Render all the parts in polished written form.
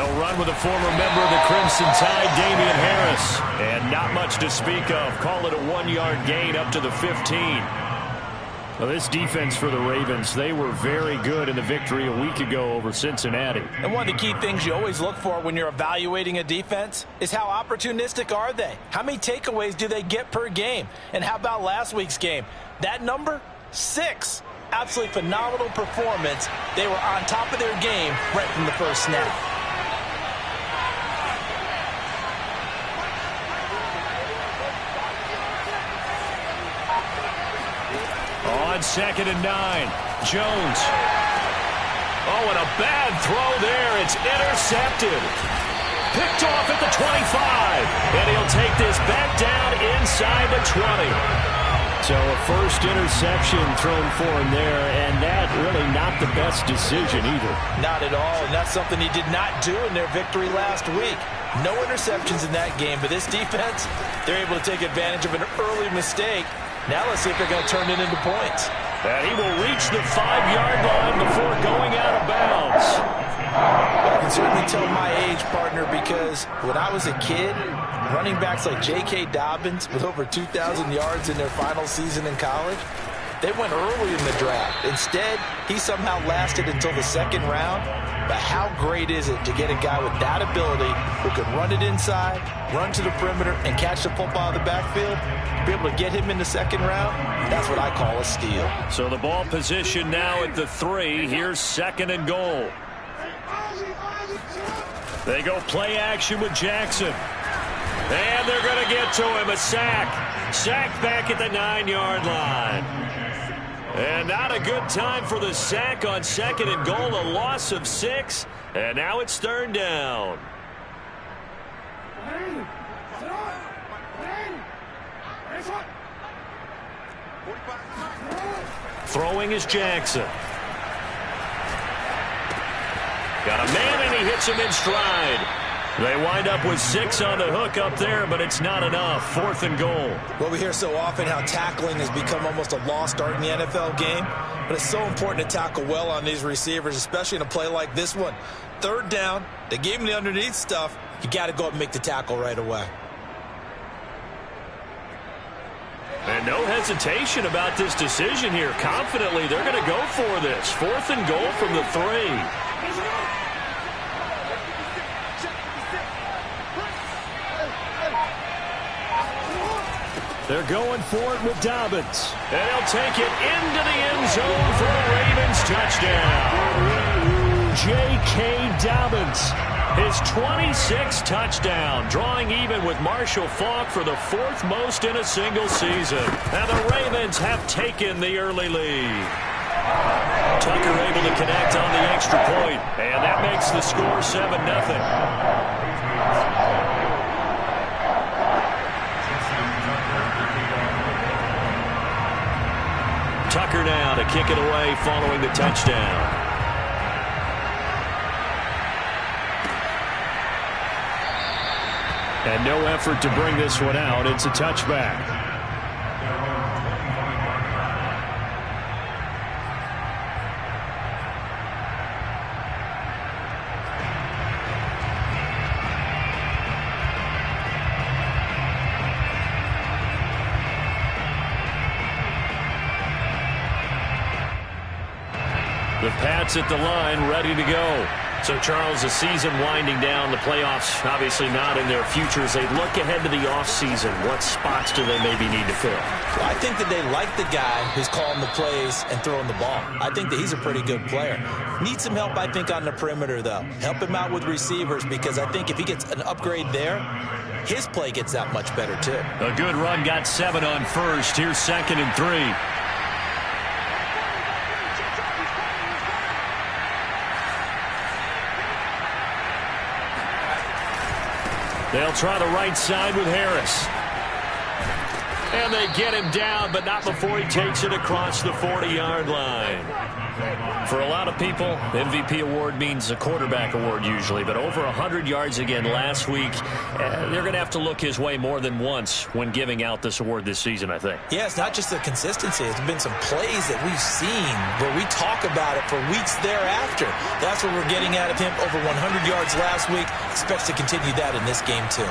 They'll run with a former member of the Crimson Tide, Damian Harris. And not much to speak of. Call it a 1-yard gain up to the 15. Well, this defense for the Ravens, they were very good in the victory a week ago over Cincinnati. And one of the key things you always look for when you're evaluating a defense is how opportunistic are they? How many takeaways do they get per game? And how about last week's game? That number, 6. Absolutely phenomenal performance. They were on top of their game right from the first snap. On 2nd and 9, Jones. Oh, and a bad throw there. It's intercepted. Picked off at the 25. And he'll take this back down inside the 20. So a first interception thrown for him there, and that really not the best decision either. Not at all, and that's something he did not do in their victory last week. No interceptions in that game, but this defense, they're able to take advantage of an early mistake. Now let's see if they're going to turn it into points. And he will reach the 5-yard line before going out of bounds. I can certainly tell my age, partner, because when I was a kid, running backs like J.K. Dobbins with over 2,000 yards in their final season in college, they went early in the draft. Instead, he somehow lasted until the 2nd round. But how great is it to get a guy with that ability who can run it inside, run to the perimeter, and catch the football in the backfield? Be able to get him in the 2nd round, that's what I call a steal. So the ball position now at the 3. Here's 2nd and goal. They go play action with Jackson. And they're going to get to him. A sack. Sacked back at the 9-yard line. And not a good time for the sack on 2nd and goal. A loss of 6. And now it's 3rd down. Throwing is Jackson. Got a man, and he hits him in stride. They wind up with 6 on the hook up there, but it's not enough. 4th and goal. Well, we hear so often how tackling has become almost a lost art in the NFL game, but it's so important to tackle well on these receivers, especially in a play like this one. 3rd down, they gave him the underneath stuff. You got to go up and make the tackle right away. And no hesitation about this decision here. Confidently, they're going to go for this. 4th and goal from the 3. They're going for it with Dobbins. And he'll take it into the end zone for a Ravens touchdown. J.K. Dobbins, his 26th touchdown, drawing even with Marshall Faulk for the 4th most in a single season. And the Ravens have taken the early lead. Tucker able to connect on the extra point, and that makes the score 7-0. Tucker now to kick it away following the touchdown. And no effort to bring this one out. It's a touchback. The Pats at the line, ready to go. So, Charles, the season winding down, the playoffs obviously not in their futures. They look ahead to the offseason. What spots do they maybe need to fill? Well, I think that they like the guy who's calling the plays and throwing the ball. I think that he's a pretty good player. Needs some help, I think, on the perimeter, though. Help him out with receivers, because I think if he gets an upgrade there, his play gets that much better, too. A good run, got 7 on first. Here's 2nd and 3. They'll try the right side with Harris. And they get him down, but not before he takes it across the 40-yard line. For a lot of people, MVP award means a quarterback award usually, but over 100 yards again last week. They're going to have to look his way more than once when giving out this award this season, I think. Yeah, it's not just the consistency. It's been some plays that we've seen where we talk about it for weeks thereafter. That's what we're getting out of him. Over 100 yards last week. Expects to continue that in this game, too.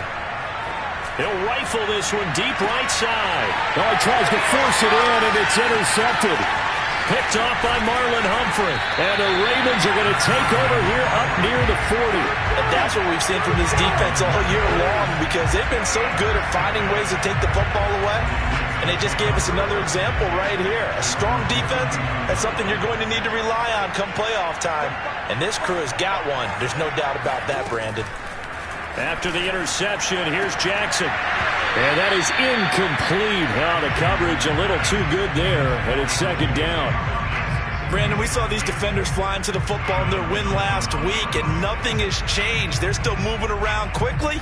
He'll rifle this one deep right side. Now he tries to force it in, and it's intercepted. Picked off by Marlon Humphrey. And the Ravens are going to take over here up near the 40. And that's what we've seen from this defense all year long, because they've been so good at finding ways to take the football away. And they just gave us another example right here. A strong defense, that's something you're going to need to rely on come playoff time. And this crew has got one. There's no doubt about that, Brandon. After the interception, here's Jackson. And that is incomplete. Oh, the coverage a little too good there, and it's second down. Brandon, we saw these defenders flying to the football in their win last week, and nothing has changed. They're still moving around quickly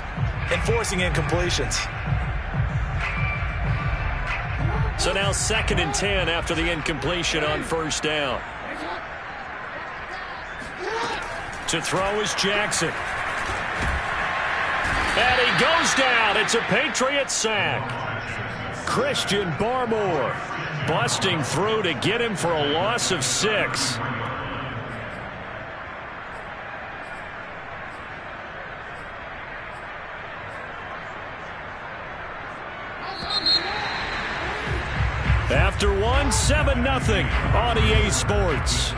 and forcing incompletions. So now 2nd and 10 after the incompletion on first down. To throw is Jackson. And he goes down. It's a Patriot sack. Christian Barmore busting through to get him for a loss of 6. After one, 7-0 on EA Sports.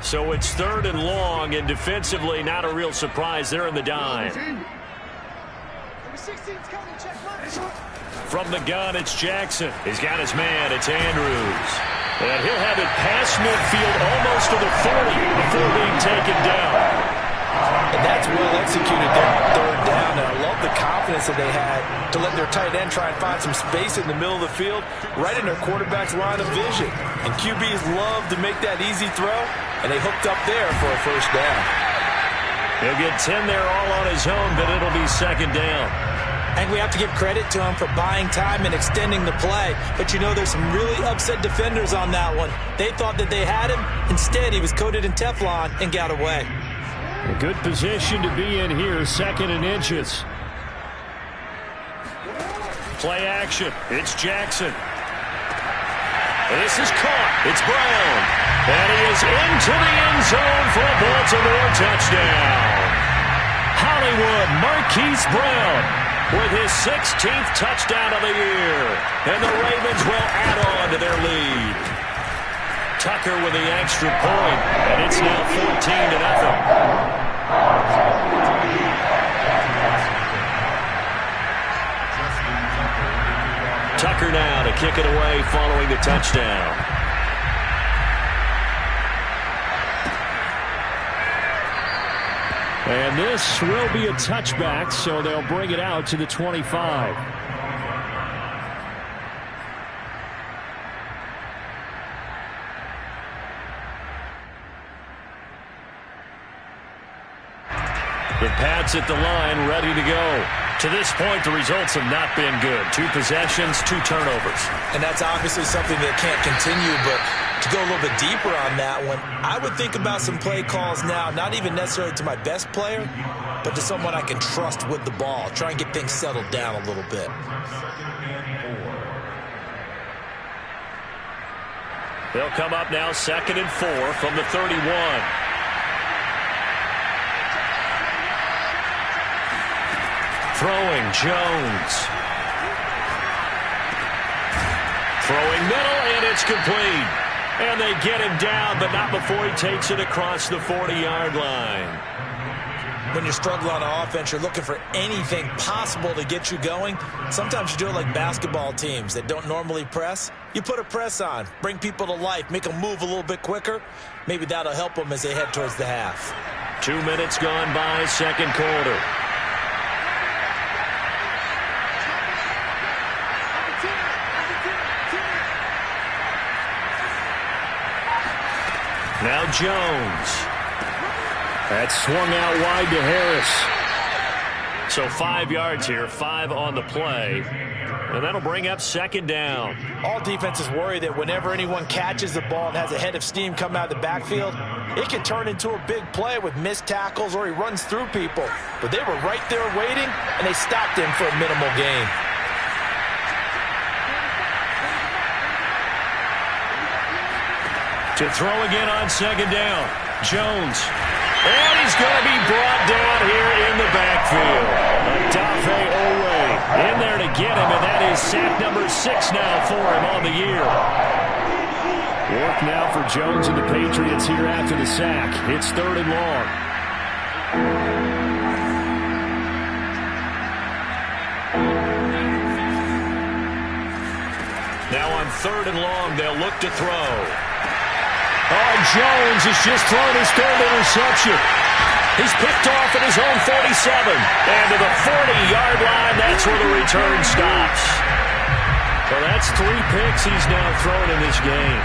So it's 3rd and long, and defensively not a real surprise. They're in the dime. From the gun, it's Jackson. He's got his man. It's Andrews. And he'll have it past midfield almost to the 40 before being taken down. And that's well executed there on 3rd down. And I love the confidence that they had to let their tight end try and find some space in the middle of the field, right in their quarterback's line of vision. And QBs love to make that easy throw, and they hooked up there for a first down. He'll get 10 there all on his own, but it'll be second down. And we have to give credit to him for buying time and extending the play. But you know, there's some really upset defenders on that one. They thought that they had him. Instead, he was coated in Teflon and got away. A good position to be in here, 2nd and inches. Play action. It's Jackson. This is caught. It's Brown. And he is into the end zone for a Baltimore touchdown. Hollywood Marquise Brown with his 16th touchdown of the year. And the Ravens will add on to their lead. Tucker with the extra point, and it's now 14-0. Tucker now to kick it away following the touchdown. And this will be a touchback, so they'll bring it out to the 25. The Pats at the line, ready to go. To this point, the results have not been good. 2 possessions, 2 turnovers. And that's obviously something that can't continue, but to go a little bit deeper on that one, I would think about some play calls now, not even necessarily to my best player, but to someone I can trust with the ball. Try and get things settled down a little bit. They'll come up now 2nd and 4 from the 31. Throwing, Jones. Throwing middle, and it's complete. And they get him down, but not before he takes it across the 40-yard line. When you struggle on offense, you're looking for anything possible to get you going. Sometimes you do it like basketball teams that don't normally press. You put a press on, bring people to life, make them move a little bit quicker. Maybe that'll help them as they head towards the half. 2 minutes gone by, second quarter. Now Jones. That swung out wide to Harris. So 5 yards here, 5 on the play. And that'll bring up second down. All defenses worry that whenever anyone catches the ball and has a head of steam come out of the backfield, it can turn into a big play with missed tackles or he runs through people. But they were right there waiting, and they stopped him for a minimal gain. To throw again on second down. Jones. And he's going to be brought down here in the backfield. Adafe Owe in there to get him, and that is sack number 6 now for him on the year. Work now for Jones and the Patriots here after the sack. It's 3rd and long. Now on 3rd and long, they'll look to throw. Oh, Jones has just thrown his 3rd interception. He's picked off at his own 47. And to the 40-yard line, that's where the return stops. Well, that's 3 picks he's now thrown in this game.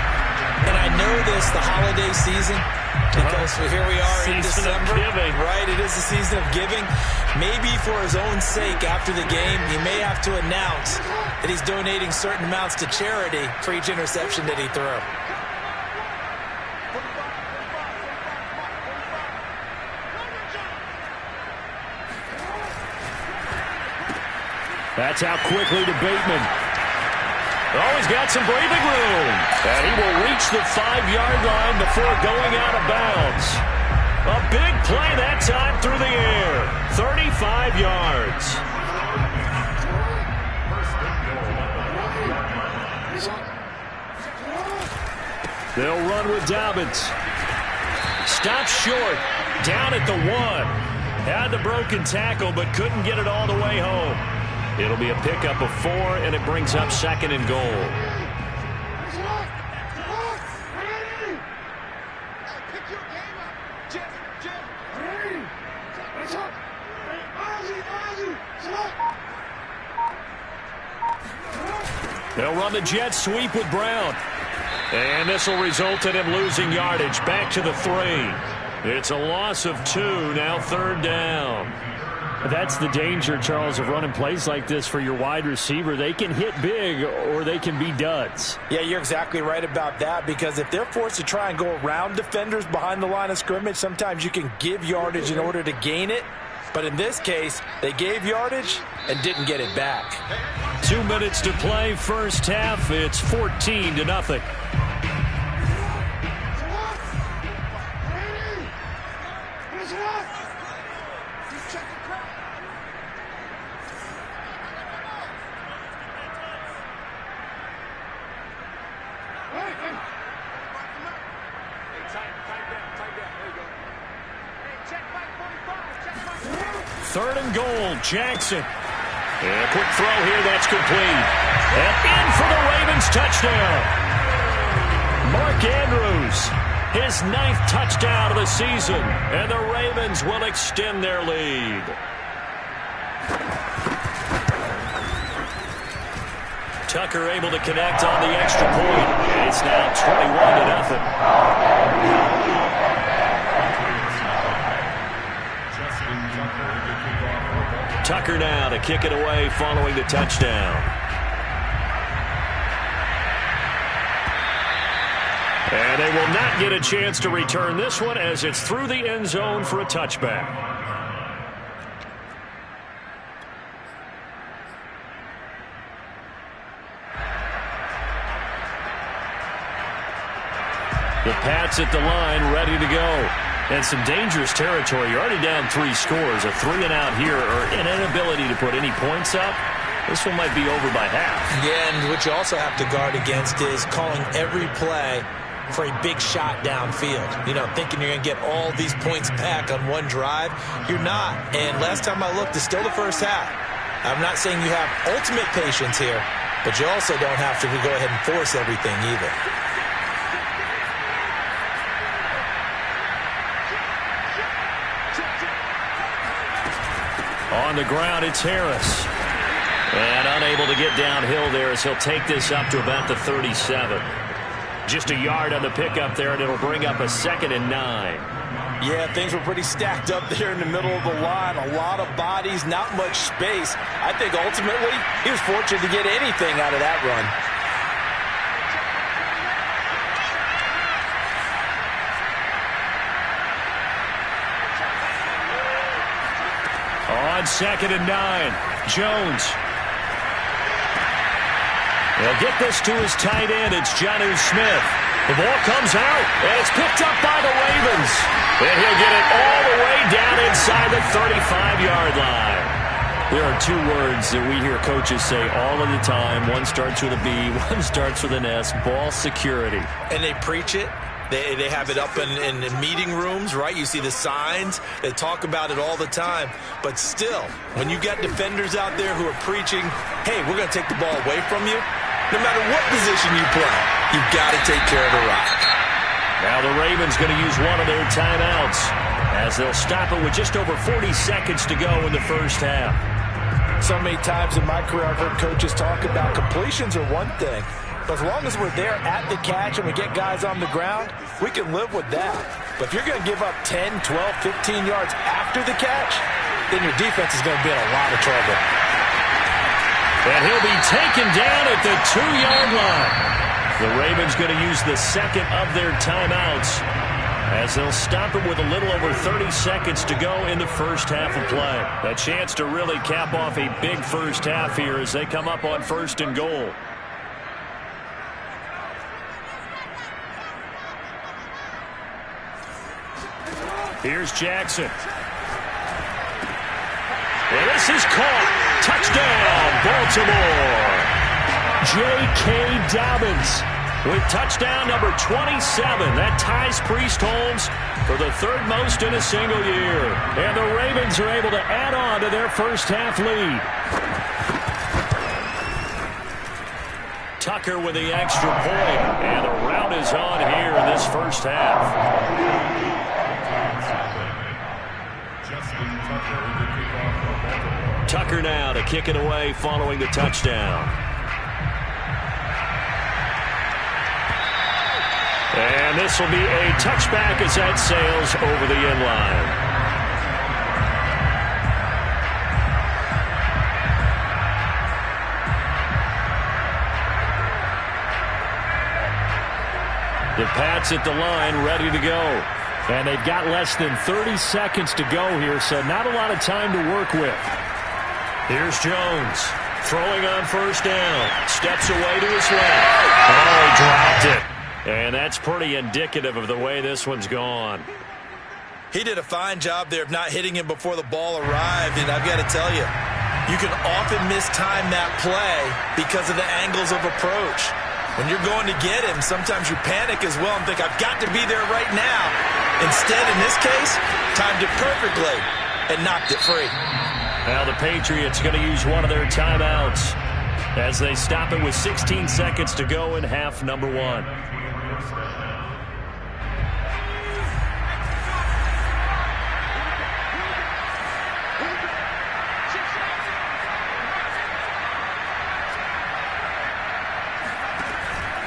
And I know this, the holiday season, because here we are in December. Right, it is the season of giving. Maybe for his own sake after the game, he may have to announce that he's donating certain amounts to charity for each interception that he threw. That's out quickly to Bateman. Oh, he's got some breathing room. And he will reach the 5-yard line before going out of bounds. A big play that time through the air. 35 yards. They'll run with Dobbins. Stops short. Down at the 1. Had the broken tackle, but couldn't get it all the way home. It'll be a pickup of 4, and it brings up 2nd and goal. They'll run the jet sweep with Brown. And this will result in him losing yardage. Back to the 3. It's a loss of 2, now 3rd down. That's the danger, Charles, of running plays like this for your wide receiver. They can hit big or they can be duds. Yeah, you're exactly right about that, because if they're forced to try and go around defenders behind the line of scrimmage, sometimes you can give yardage in order to gain it. But in this case, they gave yardage and didn't get it back. 2 minutes to play, first half. It's 14-0. Third and goal, Jackson. And a quick throw here, that's complete. And in for the Ravens touchdown. Mark Andrews, his 9th touchdown of the season. And the Ravens will extend their lead. Tucker able to connect on the extra point. And it's now 21-0. Tucker now to kick it away following the touchdown. And they will not get a chance to return this one as it's through the end zone for a touchback. The Pats at the line, ready to go. And some dangerous territory. You're already down 3 scores. A 3-and-out here, or an inability to put any points up. This one might be over by half. Yeah, and what you also have to guard against is calling every play for a big shot downfield. You know, thinking you're going to get all these points back on one drive. You're not. And last time I looked, it's still the first half. I'm not saying you have ultimate patience here, but you also don't have to go ahead and force everything either. On the ground, it's Harris. And unable to get downhill there as he'll take this up to about the 37. Just a yard on the pickup there, and it'll bring up a 2nd and 9. Yeah, things were pretty stacked up there in the middle of the line. A lot of bodies, not much space. I think ultimately he was fortunate to get anything out of that run. On 2nd and 9, Jones. They'll get this to his tight end. It's Jonnu Smith. The ball comes out, and it's picked up by the Ravens. And he'll get it all the way down inside the 35-yard line. There are two words that we hear coaches say all of the time. One starts with a B, one starts with an S, ball security. And they preach it. They have it up in meeting rooms, right? You see the signs. They talk about it all the time. But still, when you got defenders out there who are preaching, hey, we're going to take the ball away from you, no matter what position you play, you've got to take care of the rock. Now the Ravens going to use one of their timeouts as they'll stop it with just over 40 seconds to go in the first half. So many times in my career I've heard coaches talk about completions are one thing. But as long as we're there at the catch and we get guys on the ground, we can live with that. But if you're going to give up 10, 12, 15 yards after the catch, then your defense is going to be in a lot of trouble. And he'll be taken down at the 2-yard line. The Ravens going to use the second of their timeouts as they'll stop it with a little over 30 seconds to go in the first half of play. A chance to really cap off a big first half here as they come up on 1st and goal. Here's Jackson. And this is caught. Touchdown, Baltimore. J.K. Dobbins with touchdown number 27. That ties Priest Holmes for the 3rd most in a single year. And the Ravens are able to add on to their first half lead. Tucker with the extra point. And the rout is on here in this first half. Tucker now to kick it away following the touchdown. And this will be a touchback as that sails over the end line. The Pats at the line ready to go. And they've got less than 30 seconds to go here, so not a lot of time to work with. Here's Jones, throwing on 1st down, steps away to his left. Oh, he dropped it. And that's pretty indicative of the way this one's gone. He did a fine job there of not hitting him before the ball arrived, and I've got to tell you, you can often mistime that play because of the angles of approach. When you're going to get him, sometimes you panic as well and think, I've got to be there right now. Instead, in this case, timed it perfectly and knocked it free. Now the Patriots going to use one of their timeouts as they stop it with 16 seconds to go in half number 1.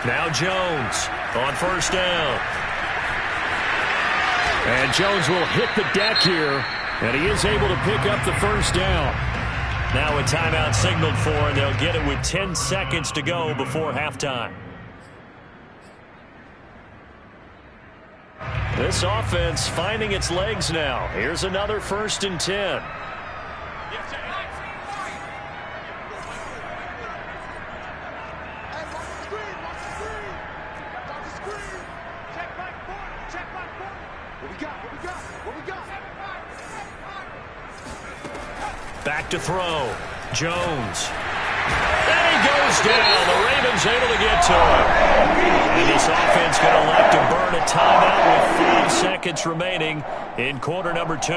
Now Jones on 1st down. And Jones will hit the deck here. And he is able to pick up the 1st down. Now a timeout signaled for, and they'll get it with 10 seconds to go before halftime. This offense finding its legs now. Here's another 1st and 10. Back to throw. Jones. And he goes down. The Ravens able to get to him. And this offense going to elect to burn a timeout with 5 seconds remaining in quarter number 2.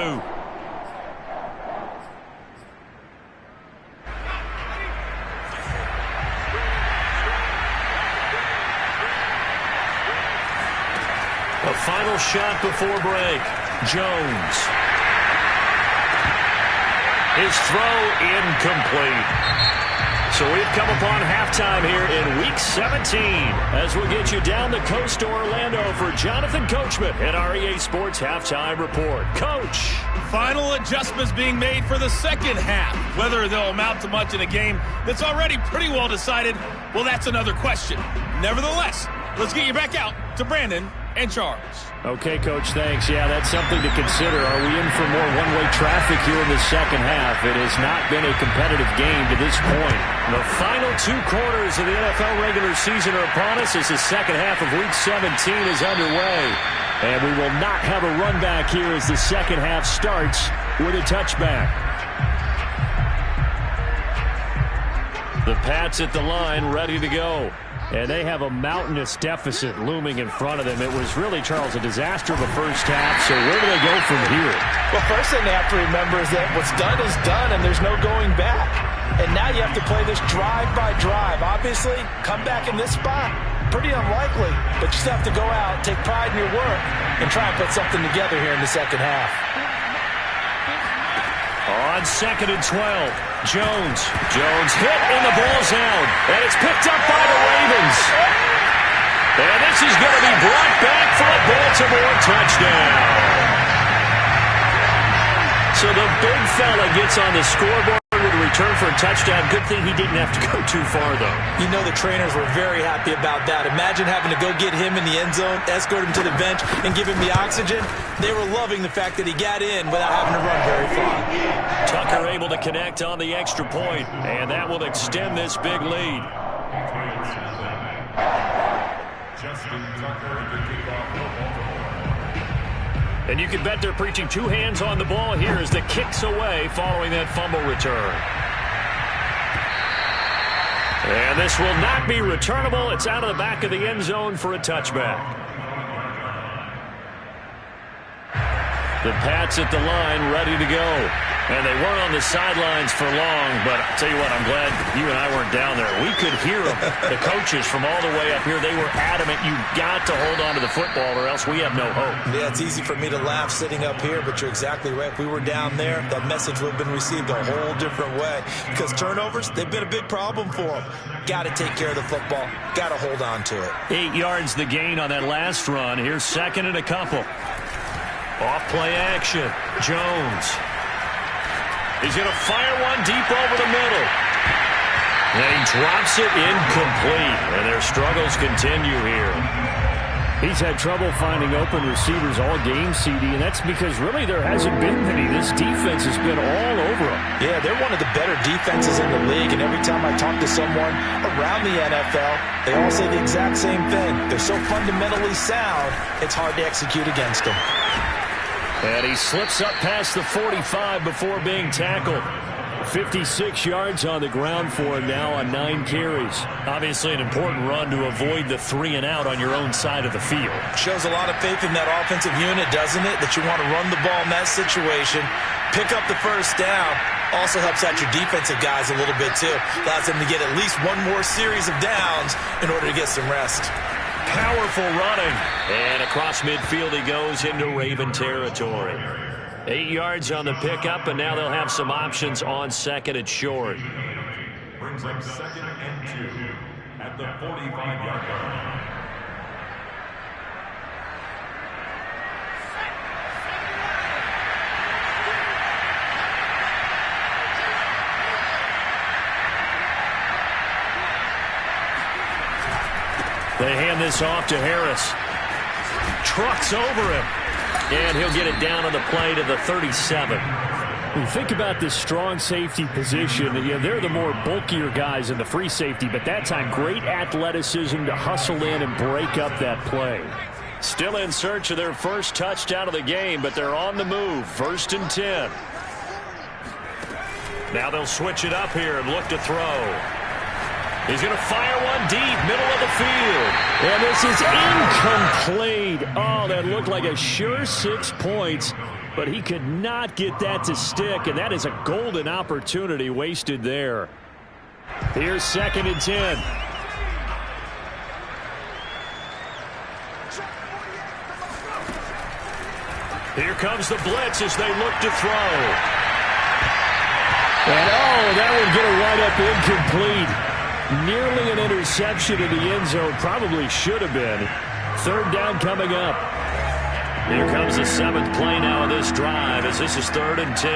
A final shot before break. Jones. His throw incomplete. So we've come upon halftime here in Week 17 as we'll get you down the coast to Orlando for Jonathan Coachman at our EA Sports Halftime Report. Coach. Final adjustments being made for the second half. Whether they'll amount to much in a game that's already pretty well decided, well, that's another question. Nevertheless, let's get you back out to Brandon and Charles. Okay, Coach, thanks. Yeah, that's something to consider. Are we in for more one-way traffic here in the second half? It has not been a competitive game to this point. The final 2 quarters of the NFL regular season are upon us as the second half of Week 17 is underway. And we will not have a run back here as the second half starts with a touchback. The Pats at the line, ready to go. And they have a mountainous deficit looming in front of them. It was really, Charles, a disaster of a first half. So where do they go from here? Well, first thing they have to remember is that what's done is done, and there's no going back. And now you have to play this drive by drive. Obviously, come back in this spot. Pretty unlikely, but you still have to go out, take pride in your work, and try and put something together here in the second half. On 2nd and 12, Jones hit and the ball's out, and it's picked up by the Ravens. And this is going to be brought back for a Baltimore touchdown. So the big fella gets on the scoreboard with a return for a touchdown. Good thing he didn't have to go too far, though. You know the trainers were very happy about that. Imagine having to go get him in the end zone, escort him to the bench, and give him the oxygen. They were loving the fact that he got in without having to run very far. Tucker able to connect on the extra point, and that will extend this big lead. And you can bet they're preaching 2 hands on the ball here as the kick's away following that fumble return. And this will not be returnable. It's out of the back of the end zone for a touchback. The Pats at the line, ready to go. And they weren't on the sidelines for long, but I'll tell you what, I'm glad you and I weren't down there. We could hear them, the coaches from all the way up here. They were adamant, you've got to hold on to the football or else we have no hope. Yeah, it's easy for me to laugh sitting up here, but you're exactly right. If we were down there, that message would have been received a whole different way. Because turnovers, they've been a big problem for them. Got to take care of the football. Got to hold on to it. 8 yards the gain on that last run. Here's 2nd and a couple. Off play action. Jones. He's going to fire one deep over the middle. And he drops it incomplete. And their struggles continue here. He's had trouble finding open receivers all game, CD, and that's because really there hasn't been many. This defense has been all over them. Yeah, they're one of the better defenses in the league, and every time I talk to someone around the NFL, they all say the exact same thing. They're so fundamentally sound, it's hard to execute against them. And he slips up past the 45 before being tackled. 56 yards on the ground for him now on 9 carries. Obviously an important run to avoid the 3 and out on your own side of the field. Shows a lot of faith in that offensive unit, doesn't it? That you want to run the ball in that situation, pick up the first down. Also helps out your defensive guys a little bit too. Allows them to get at least one more series of downs in order to get some rest. Powerful running. And across midfield he goes into Raven territory. 8 yards on the pickup, and now they'll have some options on 2nd and short. Brings up 2nd and 2 at the 45-yard line. They hand this off to Harris. Trucks over him. And he'll get it down on the play to the 37. When you think about this strong safety position, they're the more bulkier guys in the free safety, but that time great athleticism to hustle in and break up that play. Still in search of their first touchdown of the game, but they're on the move. 1st and 10. Now they'll switch it up here and look to throw. He's going to fire one deep, middle of the field. And this is incomplete. Oh, that looked like a sure 6 points, but he could not get that to stick, and that is a golden opportunity wasted there. Here's 2nd and 10. Here comes the blitz as they look to throw. And, oh, that one going to wind up incomplete. Nearly an interception in the end zone. Probably should have been. Third down coming up. Here comes the 7th play now of this drive as this is 3rd and 10.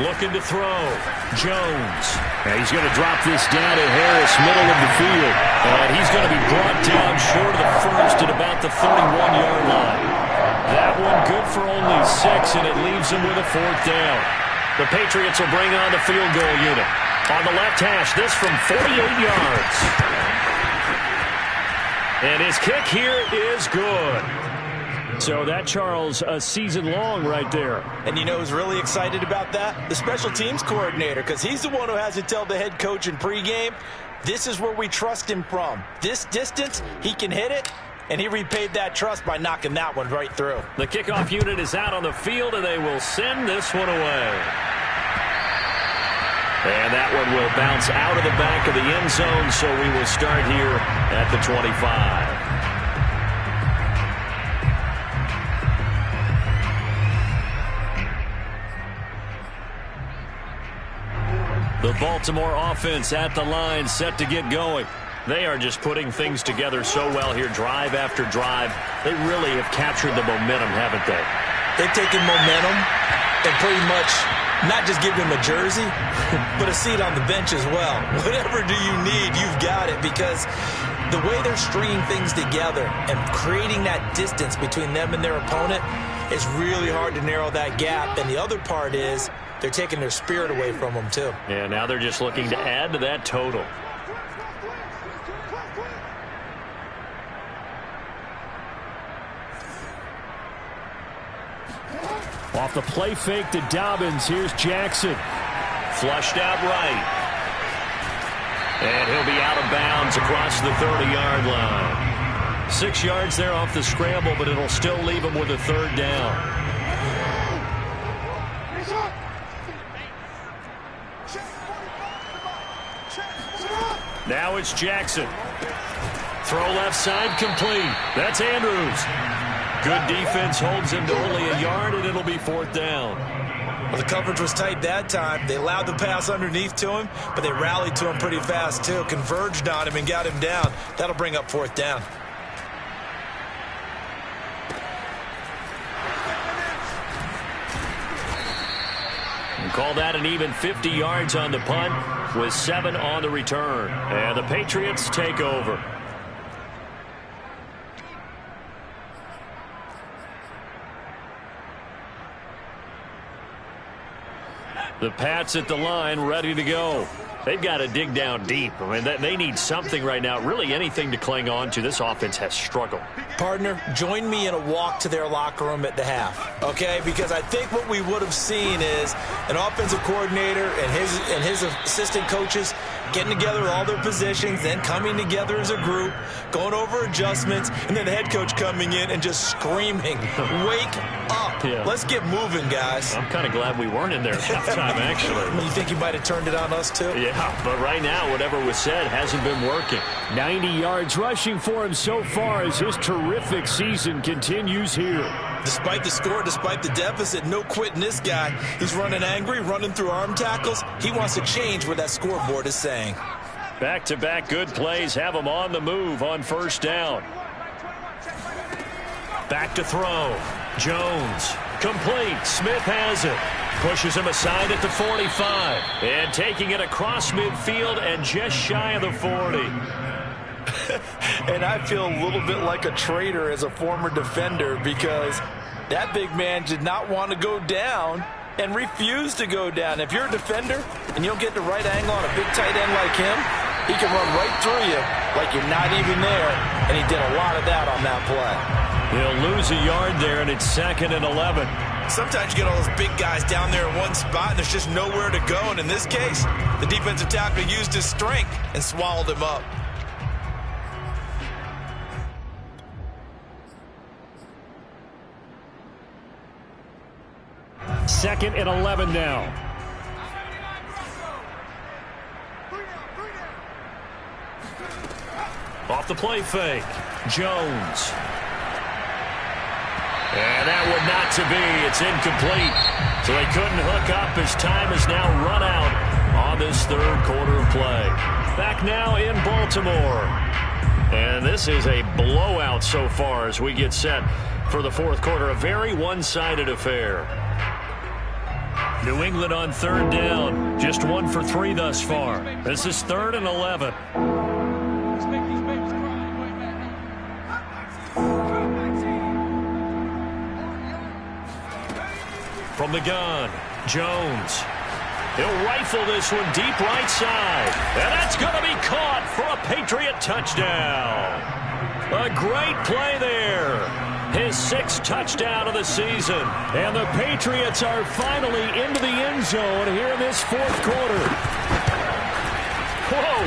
Looking to throw. Jones. And he's going to drop this down to Harris, middle of the field. And he's going to be brought down short of the first at about the 31-yard line. That one good for only 6, and it leaves him with a 4th down. The Patriots will bring on the field goal unit. On the left hash, this from 48 yards. And his kick here is good. So that, Charles, a season long right there. And you know who's really excited about that? The special teams coordinator, because he's the one who has to tell the head coach in pregame, this is where we trust him from. This distance, he can hit it, and he repaid that trust by knocking that one right through. The kickoff unit is out on the field, and they will send this one away. And that one will bounce out of the back of the end zone, so we will start here at the 25. The Baltimore offense at the line, set to get going. They are just putting things together so well here, drive after drive. They really have captured the momentum, haven't they? They've taken momentum and pretty much not just give him a jersey, but a seat on the bench as well. Whatever do you need, you've got it, because the way they're stringing things together and creating that distance between them and their opponent, it's really hard to narrow that gap. And the other part is they're taking their spirit away from them, too. Yeah, now they're just looking to add to that total. Off the play fake to Dobbins. Here's Jackson. Flushed out right. And he'll be out of bounds across the 30-yard line. 6 yards there off the scramble, but it'll still leave him with a 3rd down. Now it's Jackson. Throw left side complete. That's Andrews. Good defense holds him to only a yard, and it'll be 4th down. Well, the coverage was tight that time. They allowed the pass underneath to him, but they rallied to him pretty fast, too. Converged on him and got him down. That'll bring up 4th down. And call that an even 50 yards on the punt with 7 on the return. And the Patriots take over. The Pats at the line, ready to go. They've got to dig down deep. I mean, they need something right now, really anything to cling on to. This offense has struggled. Partner, join me in a walk to their locker room at the half, okay? Because I think what we would have seen is an offensive coordinator and his assistant coaches getting together with all their positions, then coming together as a group, going over adjustments, and then the head coach coming in and just screaming, wake up. Yeah. Let's get moving, guys. I'm kind of glad we weren't in there at halftime, actually. You think he might have turned it on us, too? Yeah, but right now, whatever was said hasn't been working. 90 yards rushing for him so far as his terrific season continues here. Despite the score, despite the deficit, no quitting this guy. He's running angry, running through arm tackles. He wants to change what that scoreboard is saying. Back-to-back good plays have him on the move on 1st down. Back to throw. Jones. Complete. Smith has it. Pushes him aside at the 45. And taking it across midfield and just shy of the 40. And I feel a little bit like a traitor as a former defender, because that big man did not want to go down and refused to go down. If you're a defender and you don't get the right angle on a big tight end like him, he can run right through you like you're not even there, and he did a lot of that on that play. He'll lose a yard there, and it's 2nd and 11. Sometimes you get all those big guys down there in one spot, and there's just nowhere to go. And in this case, the defensive tackle used his strength and swallowed him up. Second and 11 now. Off the play fake. Jones. to be. It's incomplete. So they couldn't hook up as time has now run out on this third quarter of play. Back now in Baltimore. And this is a blowout so far as we get set for the fourth quarter. A very one-sided affair. New England on third down. Just 1 for 3 thus far. This is 3rd and 11. From the gun, Jones. He'll rifle this one deep right side. And that's going to be caught for a Patriot touchdown. A great play there. His 6th touchdown of the season. And the Patriots are finally into the end zone here in this fourth quarter. Whoa.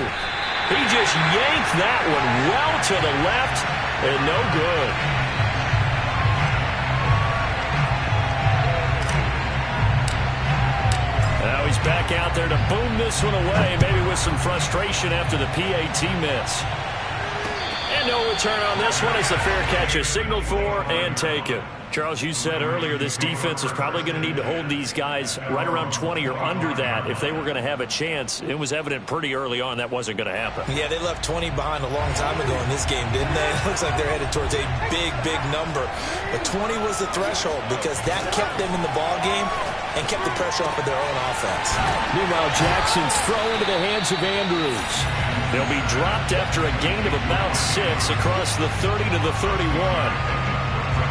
He just yanked that one well to the left and no good. Now he's back out there to boom this one away, maybe with some frustration after the PAT miss. And no return on this one as the fair catch is signaled for and taken. Charles, you said earlier this defense is probably going to need to hold these guys right around 20 or under that if they were going to have a chance. It was evident pretty early on that wasn't going to happen. Yeah, they left 20 behind a long time ago in this game, didn't they? It looks like they're headed towards a big, big number. But 20 was the threshold because that kept them in the ball game and kept the pressure off of their own offense. Meanwhile, Jackson's throw into the hands of Andrews. They'll be dropped after a gain of about 6 across the 30 to the 31.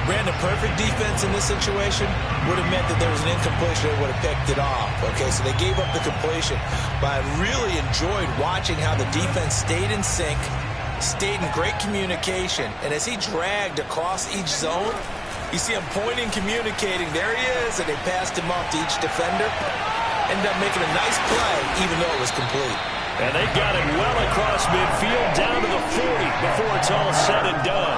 Brandon, perfect defense in this situation would have meant that there was an incompletion that would have picked it off. Okay, so they gave up the completion. But I really enjoyed watching how the defense stayed in sync, stayed in great communication. And as he dragged across each zone, you see him pointing, communicating. There he is, and they passed him off to each defender. Ended up making a nice play, even though it was complete. And they got it well across midfield, down to the 40 before it's all said and done.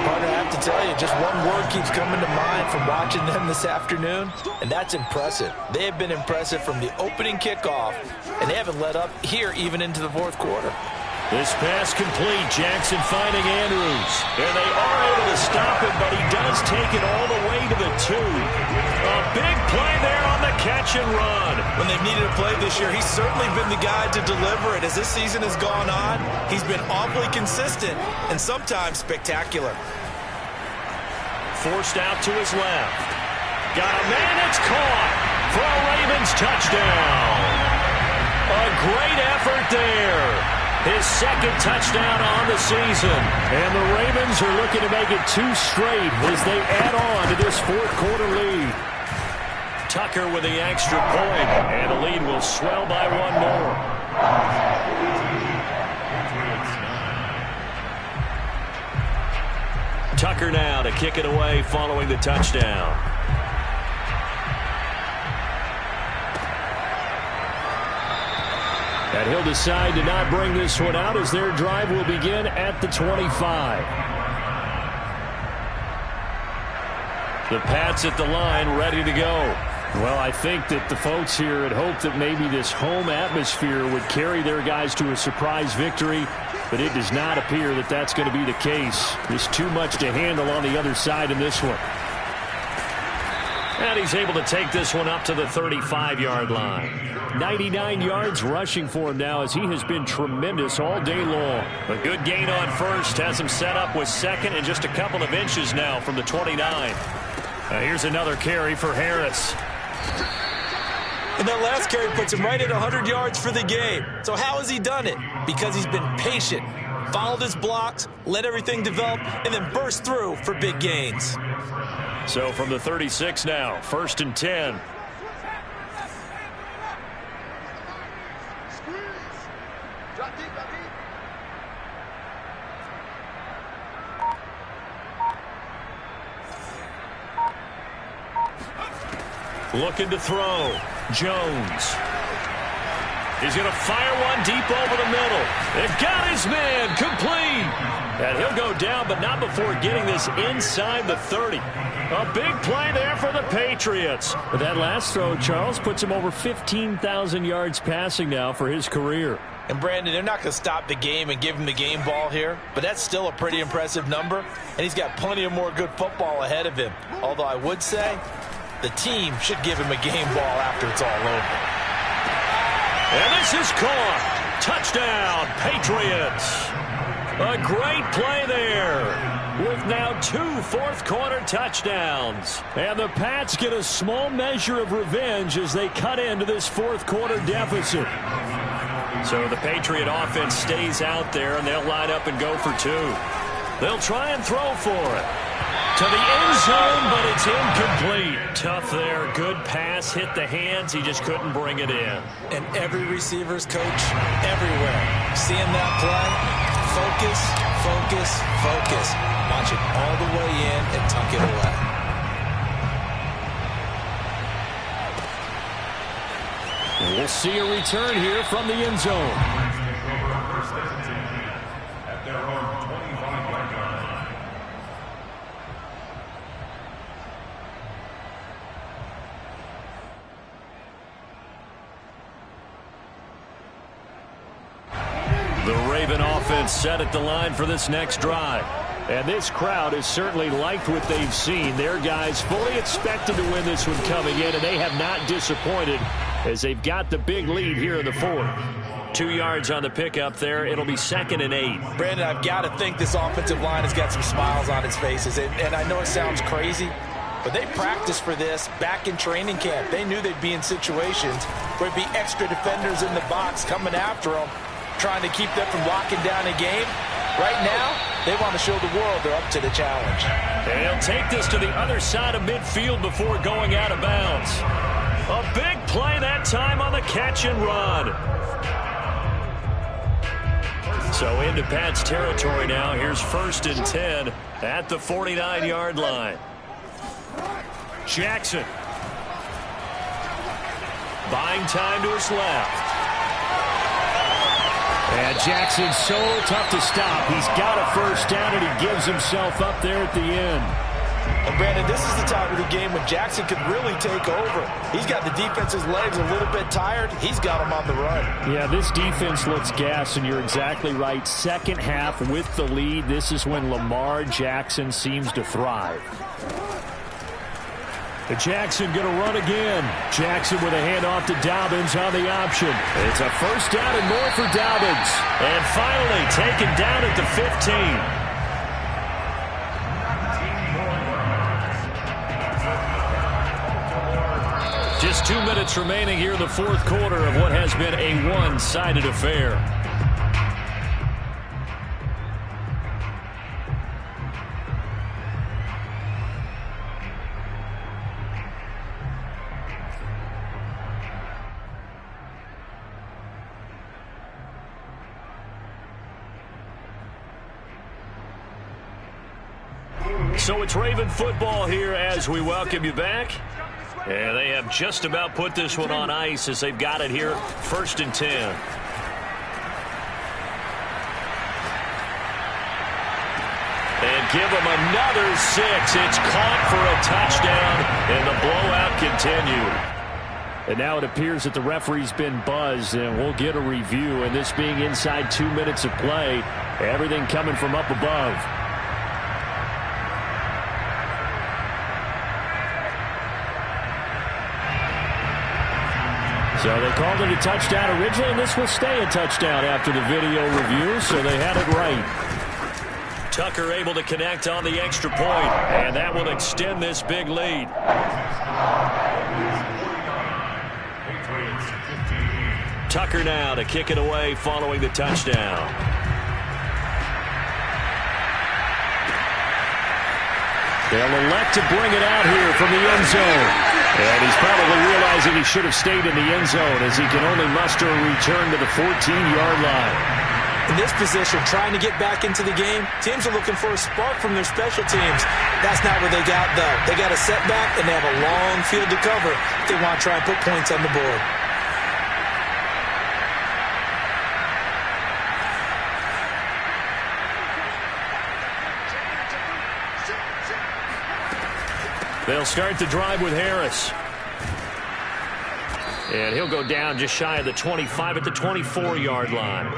Partner, I have to tell you, just one word keeps coming to mind from watching them this afternoon, and that's impressive. They have been impressive from the opening kickoff, and they haven't let up here even into the fourth quarter. This pass complete. Jackson finding Andrews. And they are able to stop him, but he does take it all the way to the 2. A big play there on the catch and run. When they've needed a play this year, he's certainly been the guy to deliver it. As this season has gone on, he's been awfully consistent and sometimes spectacular. Forced out to his left. Got a man, it's caught for a Ravens touchdown. A great effort there. His 2nd touchdown on the season. And the Ravens are looking to make it 2 straight as they add on to this fourth quarter lead. Tucker with the extra point, and the lead will swell by 1 more. Tucker now to kick it away following the touchdown. And he'll decide to not bring this one out as their drive will begin at the 25. The Pats at the line ready to go. Well, I think that the folks here had hoped that maybe this home atmosphere would carry their guys to a surprise victory, but it does not appear that that's going to be the case. There's too much to handle on the other side in this one. And he's able to take this one up to the 35-yard line. 99 yards rushing for him now as he has been tremendous all day long. A good gain on first has him set up with 2nd and just a couple of inches now from the 29. Here's another carry for Harris. And that last carry puts him right at 100 yards for the game. So how has he done it? Because he's been patient, followed his blocks, let everything develop, and then burst through for big gains. So from the 36 now, 1st and 10. Looking to throw. Jones. He's going to fire one deep over the middle. They've got his man complete. And he'll go down, but not before getting this inside the 30. A big play there for the Patriots. But that last throw, Charles, puts him over 15,000 yards passing now for his career. And Brandon, they're not going to stop the game and give him the game ball here, but that's still a pretty impressive number, and he's got plenty of more good football ahead of him. Although I would say the team should give him a game ball after it's all over. And this is caught. Touchdown, Patriots. A great play there with now 2 fourth-quarter touchdowns. And the Pats get a small measure of revenge as they cut into this fourth-quarter deficit. So the Patriot offense stays out there, and they'll line up and go for 2. They'll try and throw for it. To the end zone, but it's incomplete. Tough there. Good pass. Hit the hands. He just couldn't bring it in. And every receiver's coach everywhere. Seeing that play, focus, focus, focus. Watch it all the way in and tuck it away. We'll see a return here from the end zone. At their own 25-yard line. The Raven offense set at the line for this next drive. And this crowd has certainly liked what they've seen. Their guys fully expected to win this one coming in, and they have not disappointed as they've got the big lead here in the fourth. 2 yards on the pickup there. It'll be 2nd and 8. Brandon, I've got to think this offensive line has got some smiles on its faces. And I know it sounds crazy, but they practiced for this back in training camp. They knew they'd be in situations where there'd be extra defenders in the box coming after them, trying to keep them from locking down a game. Right now, they want to show the world they're up to the challenge. They'll take this to the other side of midfield before going out of bounds. A big play that time on the catch and run. So into Pat's territory now. Here's 1st and 10 at the 49-yard line. Jackson. Buying time to his left. And Jackson's so tough to stop. He's got a first down, and he gives himself up there at the end. And Brandon, this is the time of the game when Jackson could really take over. He's got the defense's legs a little bit tired. He's got them on the run. Yeah, this defense looks gassed, and you're exactly right. Second half with the lead, this is when Lamar Jackson seems to thrive. Jackson going to run again. Jackson with a handoff to Dobbins on the option. It's a first down and more for Dobbins. And finally taken down at the 15. Just 2 minutes remaining here in the fourth quarter of what has been a one-sided affair. So it's Raven football here as we welcome you back. And they have just about put this one on ice as they've got it here, 1st and 10. And give them another 6. It's caught for a touchdown, and the blowout continued. And now it appears that the referee's been buzzed, and we'll get a review. And this being inside 2 minutes of play, everything coming from up above. So they called it a touchdown originally, and this will stay a touchdown after the video review, so they had it right. Tucker able to connect on the extra point, and that will extend this big lead. Tucker now to kick it away following the touchdown. They'll elect to bring it out here from the end zone. And he's probably realizing he should have stayed in the end zone as he can only muster a return to the 14-yard line. In this position, trying to get back into the game, teams are looking for a spark from their special teams. That's not what they got, though. They got a setback, and they have a long field to cover if they want to try and put points on the board. They'll start the drive with Harris. And he'll go down just shy of the 25 at the 24-yard line.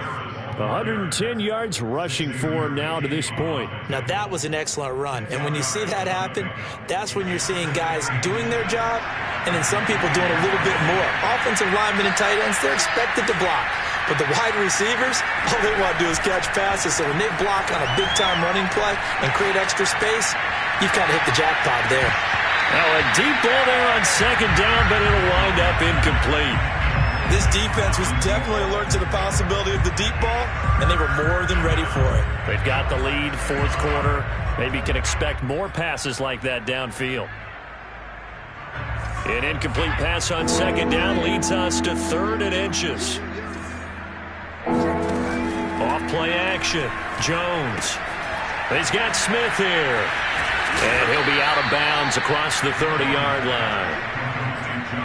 110 yards rushing for him now to this point. Now, that was an excellent run. And when you see that happen, that's when you're seeing guys doing their job and then some people doing a little bit more. Offensive linemen and tight ends, they're expected to block. But the wide receivers, all they want to do is catch passes. So when they block on a big-time running play and create extra space, you've kind of hit the jackpot there. Now, a deep ball there on second down, but it'll wind up incomplete. This defense was definitely alert to the possibility of the deep ball, and they were more than ready for it. They've got the lead, fourth quarter. Maybe can expect more passes like that downfield. An incomplete pass on second down leads us to 3rd and inches. Off play action. Jones. He's got Smith here. And he'll be out of bounds across the 30-yard line.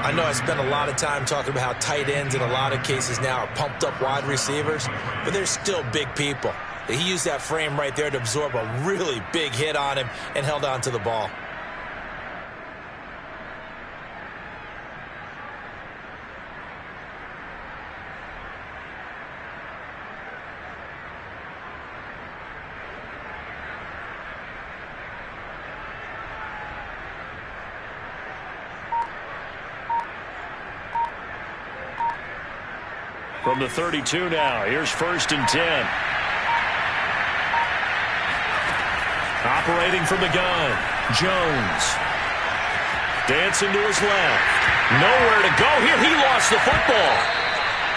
I know I spent a lot of time talking about how tight ends in a lot of cases now are pumped up wide receivers, but they're still big people. He used that frame right there to absorb a really big hit on him and held on to the ball. From the 32 now, here's 1st and 10. Operating from the gun, Jones. Dancing to his left. Nowhere to go here. He lost the football.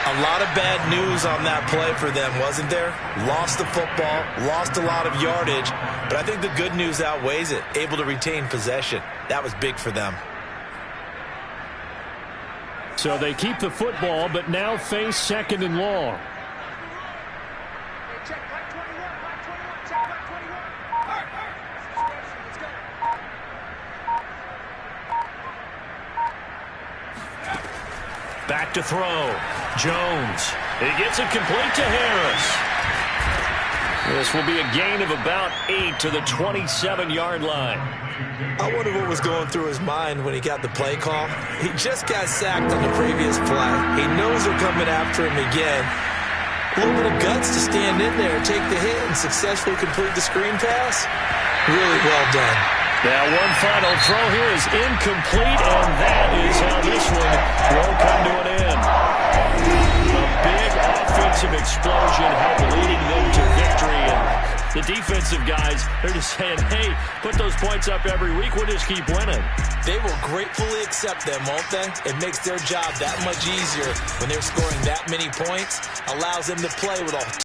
A lot of bad news on that play for them, wasn't there? Lost the football, lost a lot of yardage, but I think the good news outweighs it. Able to retain possession. That was big for them. So they keep the football, but now face 2nd and long. Back to throw. Jones. He gets it complete to Harris. This will be a gain of about 8 to the 27-yard line. I wonder what was going through his mind when he got the play call. He just got sacked on the previous play. He knows they're coming after him again. A little bit of guts to stand in there, take the hit, and successfully complete the screen pass. Really well done. Now one final throw here is incomplete, and that is how this one will come to an end. A big offensive explosion helped leading them to victory. And the defensive guys, they're just saying, hey, put those points up every week. We'll just keep winning. They will gratefully accept them, won't they? It makes their job that much easier when they're scoring that many points. Allows them to play with a